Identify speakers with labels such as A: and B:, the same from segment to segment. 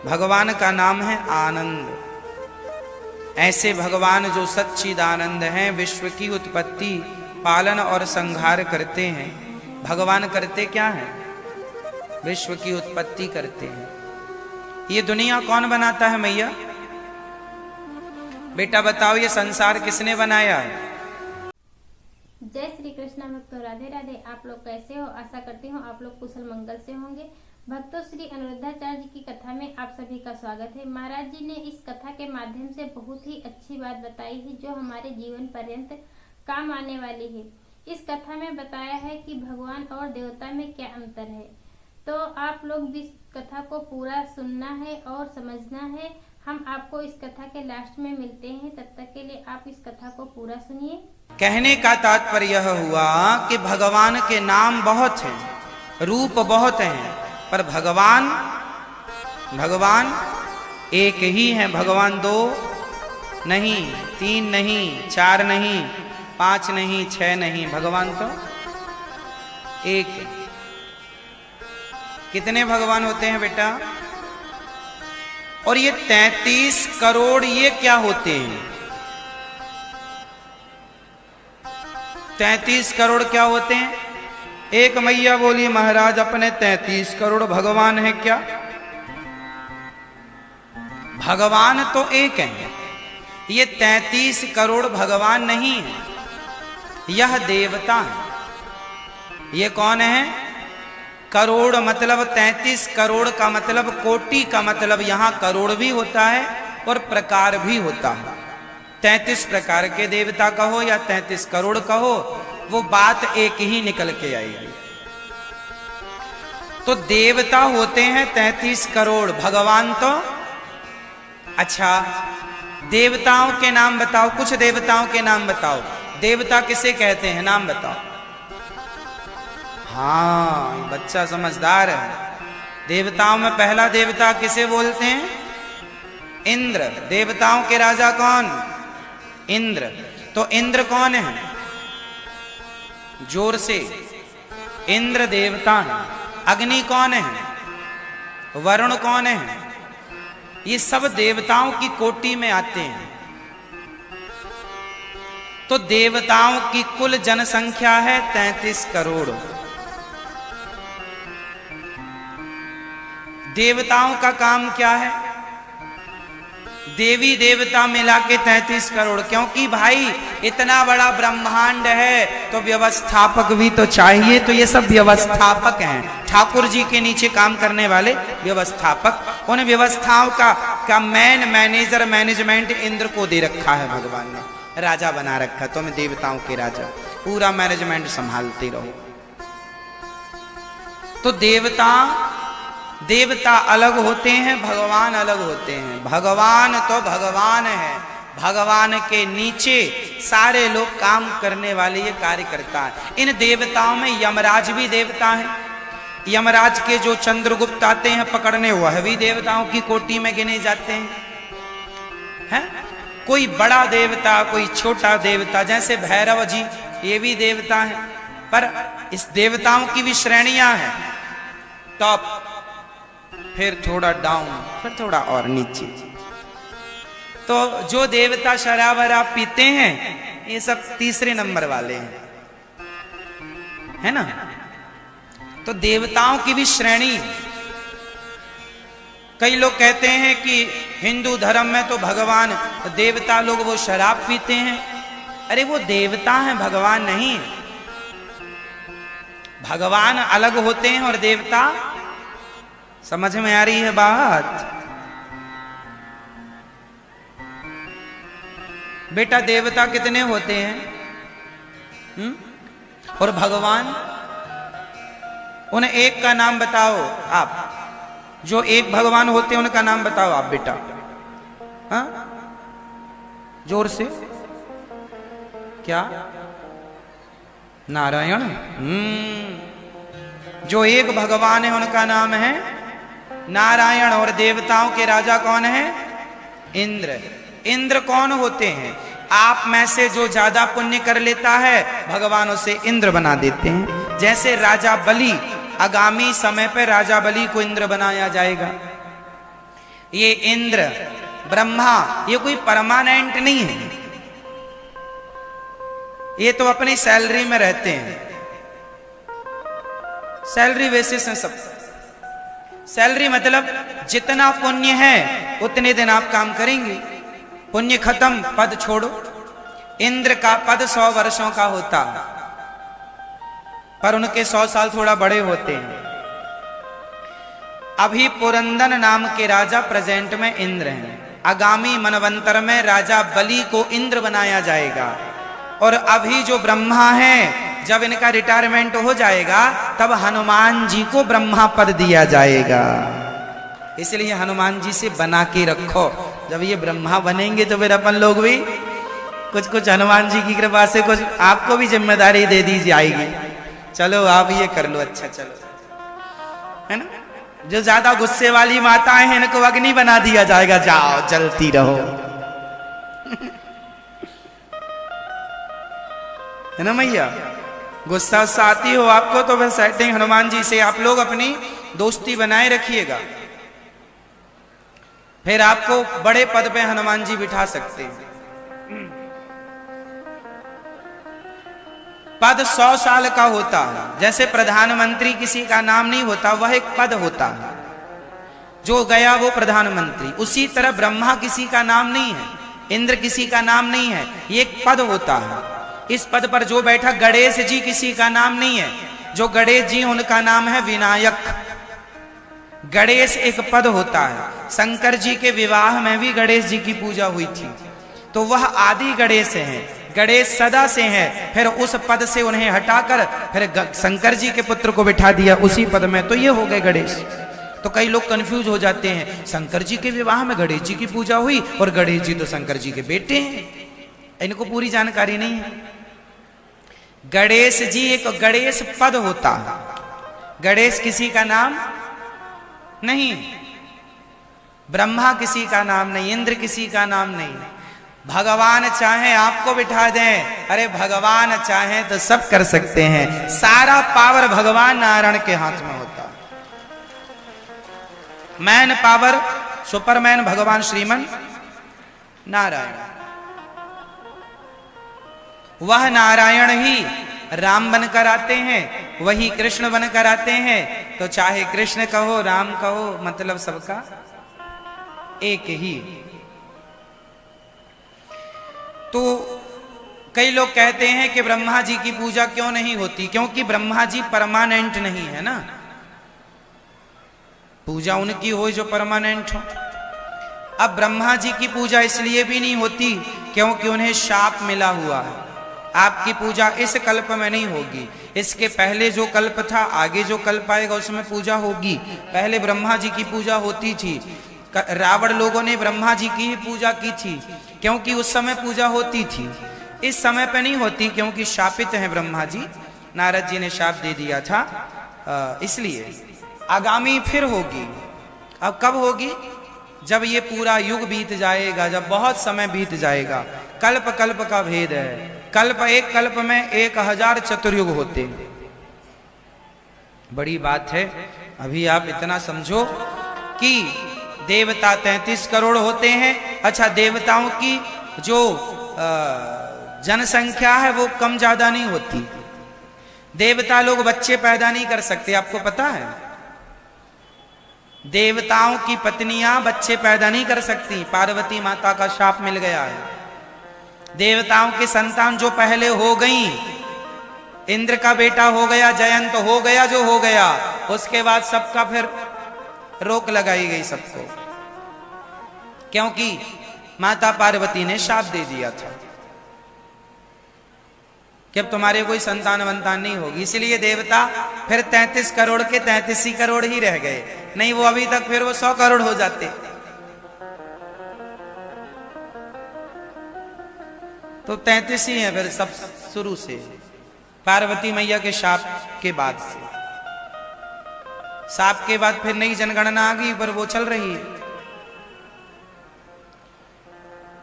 A: भगवान का नाम है आनंद। ऐसे भगवान जो सच्चिदानंद हैं, विश्व की उत्पत्ति, पालन और संहार करते हैं। भगवान करते क्या है? विश्व की उत्पत्ति करते हैं। ये दुनिया कौन बनाता है मैया? बेटा बताओ, ये संसार किसने बनाया है?
B: जय श्री कृष्ण भक्तों, राधे राधे। आप लोग कैसे हो? आशा करती हूँ आप लोग कुशल मंगल से होंगे। भक्तों, श्री अनिरुद्धाचार्य जी की कथा में आप सभी का स्वागत है। महाराज जी ने इस कथा के माध्यम से बहुत ही अच्छी बात बताई है जो हमारे जीवन पर्यंत काम आने वाली है। इस कथा में बताया है कि भगवान और देवता में क्या अंतर है। तो आप लोग भी इस कथा को पूरा सुनना है और समझना है। हम आपको इस कथा के लास्ट में मिलते हैं, तब तक के लिए आप इस कथा को पूरा सुनिए।
A: कहने का तात्पर्य यह हुआ कि भगवान के नाम बहुत हैं, रूप बहुत हैं, पर भगवान एक ही है। भगवान दो नहीं, तीन नहीं, चार नहीं, पांच नहीं, छह नहीं, भगवान तो एक है। कितने भगवान होते हैं बेटा? और ये 33 करोड़ ये क्या होते हैं? 33 करोड़ क्या होते हैं? एक मैया बोली, महाराज अपने 33 करोड़ भगवान है क्या? भगवान तो एक है, ये 33 करोड़ भगवान नहीं है, यह देवता है। ये कौन है? करोड़ मतलब 33 करोड़ का मतलब कोटि का मतलब, यहां करोड़ भी होता है और प्रकार भी होता है। 33 प्रकार के देवता कहो या 33 करोड़ कहो, वो बात एक ही निकल के आएगी। तो देवता होते हैं 33 करोड़, भगवान तो। अच्छा, देवताओं के नाम बताओ, कुछ देवताओं के नाम बताओ। देवता किसे कहते हैं? नाम बताओ। हाँ, बच्चा समझदार है। देवताओं में पहला देवता किसे बोलते हैं? इंद्र। देवताओं के राजा कौन? इंद्र। तो इंद्र कौन है? जोर से। इंद्र देवता है। अग्नि कौन है? वरुण कौन है? ये सब देवताओं की कोटि में आते हैं। तो देवताओं की कुल जनसंख्या है 33 करोड़। देवताओं का काम क्या है? देवी देवता मिला के 33 करोड़, क्योंकि भाई इतना बड़ा ब्रह्मांड है तो व्यवस्थापक भी तो चाहिए। तो ये सब व्यवस्थापक हैं, ठाकुर जी के नीचे काम करने वाले व्यवस्थापक। उन व्यवस्थाओं का मैनेजर, मैनेजमेंट इंद्र को दे रखा है भगवान ने, राजा बना रखा। तुम देवताओं के राजा, पूरा मैनेजमेंट संभालते रहो। तो देवता अलग होते हैं, भगवान अलग होते हैं। भगवान तो भगवान है, भगवान के नीचे सारे लोग काम करने वाले ये कार्य करता है। इन देवताओं में यमराज भी देवता है। यमराज के जो चंद्रगुप्त आते हैं पकड़ने, वह भी देवताओं की कोटि में गिने जाते हैं। कोई बड़ा देवता, कोई छोटा देवता, जैसे भैरव जी, ये भी देवता है। पर इस देवताओं की भी श्रेणियां हैं, टॉप, फिर थोड़ा डाउन, फिर थोड़ा और नीचे। तो जो देवता शराब वराब पीते हैं, ये सब तीसरे नंबर वाले हैं, है ना? तो देवताओं की भी श्रेणी। कई लोग कहते हैं कि हिंदू धर्म में तो भगवान, देवता लोग वो शराब पीते हैं। अरे वो देवता हैं, भगवान नहीं। भगवान अलग होते हैं और देवता, समझ में आ रही है बात? बेटा देवता कितने होते हैं? और भगवान? उन्हें एक का नाम बताओ आप। जो एक भगवान होते हैं उनका नाम बताओ आप बेटा। हाँ, जोर से। क्या? नारायण। जो एक भगवान है उनका नाम है नारायण। और देवताओं के राजा कौन है? इंद्र। इंद्र कौन होते हैं? आप में से जो ज्यादा पुण्य कर लेता है, भगवान उसे इंद्र बना देते हैं। जैसे राजा बलि, आगामी समय पर राजा बलि को इंद्र बनाया जाएगा। ये इंद्र ब्रह्मा ये कोई परमानेंट नहीं है, ये तो अपनी सैलरी में रहते हैं, सैलरी बेसिस में सब। सैलरी मतलब जितना पुण्य है उतने दिन आप काम करेंगे, पुण्य खत्म पद छोड़ो। इंद्र का पद 100 वर्षों का होता, पर उनके 100 साल थोड़ा बड़े होते हैं। अभी पुरंदन नाम के राजा प्रेजेंट में इंद्र हैं, आगामी मनवंतर में राजा बलि को इंद्र बनाया जाएगा। और अभी जो ब्रह्मा है, जब इनका रिटायरमेंट हो जाएगा तब हनुमान जी को ब्रह्मा पद दिया जाएगा। इसलिए हनुमान जी से बना के रखो, जब ये ब्रह्मा बनेंगे तो फिर अपन लोग भी कुछ कुछ हनुमान जी की कृपा से कुछ आपको भी जिम्मेदारी दे दी जाएगी। चलो आप ये कर लो, अच्छा चलो, है ना। जो ज्यादा गुस्से वाली माताएं हैं इनको अग्नि बना दिया जाएगा, जाओ जलती रहो, है ना मैया। गुस्सा आती हो आपको तो फिर सेटिंग हनुमान जी से आप लोग अपनी दोस्ती बनाए रखिएगा, फिर आपको बड़े पद पे हनुमान जी बिठा सकते हैं। पद 100 साल का होता है, जैसे प्रधानमंत्री किसी का नाम नहीं होता, वह एक पद होता है, जो गया वो प्रधानमंत्री। उसी तरह ब्रह्मा किसी का नाम नहीं है, इंद्र किसी का नाम नहीं है, ये एक पद होता है। इस पद पर जो बैठा, गणेश जी किसी का नाम नहीं है, जो गणेश जी उनका नाम है विनायक। गणेश एक पद होता है। शंकर जी के विवाह में भी गणेश जी की पूजा हुई थी, तो वह आदि गणेश हैं, गणेश सदा से हैं। फिर उस पद से उन्हें हटाकर फिर शंकर जी के पुत्र को बिठा दिया उसी पद में, तो ये हो गए गणेश। तो कई लोग कंफ्यूज हो जाते हैं, शंकर जी के विवाह में गणेश जी की पूजा हुई और गणेश जी तो शंकर जी के बेटे हैं, इनको पूरी जानकारी नहीं है। गणेश जी एक गणेश पद होता है, गणेश किसी का नाम नहीं, ब्रह्मा किसी का नाम नहीं, इंद्र किसी का नाम नहीं। भगवान चाहे आपको बिठा दें, अरे भगवान चाहे तो सब कर सकते हैं, सारा पावर भगवान नारायण के हाथ में होता है। मैन पावर सुपरमैन भगवान श्रीमन नारायण, वह नारायण ही राम बनकर आते हैं, वही कृष्ण बनकर आते हैं। तो चाहे कृष्ण कहो राम कहो, मतलब सबका एक ही। तो कई लोग कहते हैं कि ब्रह्मा जी की पूजा क्यों नहीं होती, क्योंकि ब्रह्मा जी परमानेंट नहीं है ना, पूजा उनकी हो जो परमानेंट हो। अब ब्रह्मा जी की पूजा इसलिए भी नहीं होती क्योंकि उन्हें शाप मिला हुआ है, आपकी पूजा इस कल्प में नहीं होगी, इसके पहले जो कल्प था, आगे जो कल्प आएगा उसमें पूजा होगी। पहले ब्रह्मा जी की पूजा होती थी, रावण लोगों ने ब्रह्मा जी की ही पूजा की थी क्योंकि उस समय पूजा होती थी, इस समय पे नहीं होती क्योंकि शापित हैं ब्रह्मा जी, नारद जी ने शाप दे दिया था, इसलिए आगामी फिर होगी। अब कब होगी? जब ये पूरा युग बीत जाएगा, जब बहुत समय बीत जाएगा। कल्प कल्प का भेद है, कल्प एक कल्प में 1000 चतुर्युग होते हैं, बड़ी बात है। अभी आप इतना समझो कि देवता 33 करोड़ होते हैं। अच्छा, देवताओं की जो जनसंख्या है वो कम ज्यादा नहीं होती, देवता लोग बच्चे पैदा नहीं कर सकते, आपको पता है? देवताओं की पत्नियां बच्चे पैदा नहीं कर सकती, पार्वती माता का शाप मिल गया है। देवताओं की संतान जो पहले हो गई, इंद्र का बेटा हो गया, जयंत हो गया, जो हो गया, उसके बाद सबका फिर रोक लगाई गई सबको, क्योंकि माता पार्वती ने शाप दे दिया था कि अब तुम्हारे कोई संतान वंतान नहीं होगी। इसलिए देवता फिर 33 करोड़ के 33 ही करोड़ ही रह गए, नहीं वो अभी तक फिर वो 100 करोड़ हो जाते। तो 33 ही है फिर सब शुरू से, पार्वती मैया के शाप के बाद से। शाप के बाद फिर नई जनगणना आ गई, पर वो चल रही है।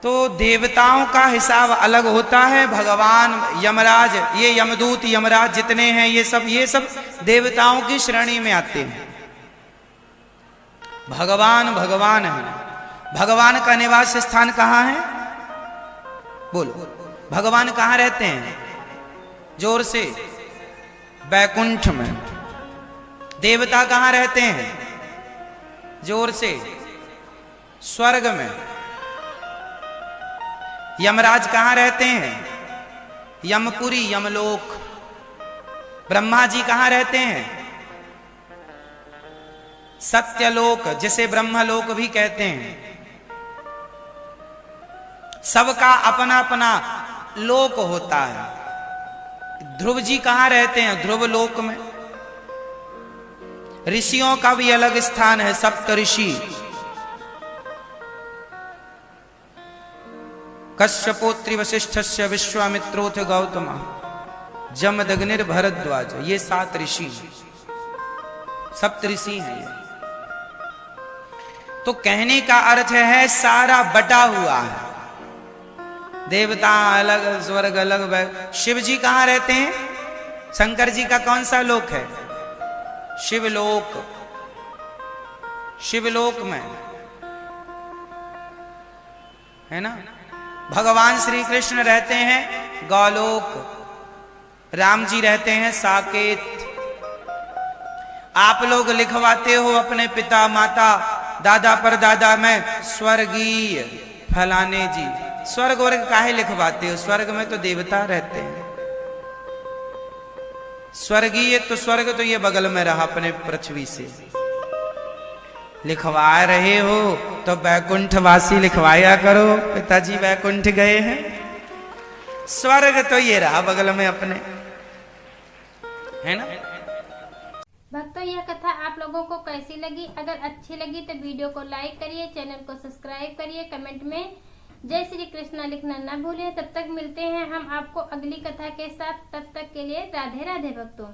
A: तो देवताओं का हिसाब अलग होता है। भगवान यमराज, ये यमदूत यमराज जितने हैं, ये सब देवताओं की श्रेणी में आते हैं। भगवान भगवान है। भगवान का निवास स्थान कहाँ है? बोलो, भगवान कहाँ रहते हैं? जोर से। बैकुंठ में। देवता कहाँ रहते हैं? जोर से। स्वर्ग में। यमराज कहाँ रहते हैं? यमपुरी, यमलोक। ब्रह्मा जी कहाँ रहते हैं? सत्यलोक, जिसे ब्रह्मलोक भी कहते हैं। सबका अपना अपना लोक होता है। ध्रुव जी कहाँ रहते हैं? ध्रुव लोक में। ऋषियों का भी अलग स्थान है, सप्त ऋषि। कश्यपोत्री वशिष्ठस्य विश्वामित्रोथ गौतम जमदग्निर भरद्वाज, ये 7 ऋषि, सप्त ऋषि हैं ये। तो कहने का अर्थ है सारा बटा हुआ है। देवता अलग, स्वर्ग अलग। शिव जी कहाँ रहते हैं? शंकर जी का कौन सा लोक है? शिवलोक। शिवलोक में है ना। भगवान श्री कृष्ण रहते हैं गौलोक। राम जी रहते हैं साकेत। आप लोग लिखवाते हो अपने पिता माता दादा परदादा में स्वर्गीय फलाने जी। स्वर्ग वर्ग काहे लिखवाते हो? स्वर्ग में तो देवता रहते हैं। स्वर्गीय तो स्वर्ग तो ये बगल में रहा अपने पृथ्वी से। लिखवा रहे हो तो बैकुंठवासी लिखवाया करो। पिताजी बैकुंठ गए हैं। स्वर्ग तो ये रहा बगल में अपने, है ना।
B: भक्तों, यह कथा आप लोगों को कैसी लगी? अगर अच्छी लगी तो वीडियो को लाइक करिए, चैनल को सब्सक्राइब करिए, कमेंट में जय श्री कृष्णा लिखना ना भूलिए। तब तक मिलते हैं हम आपको अगली कथा के साथ। तब तक के लिए राधे राधे भक्तों।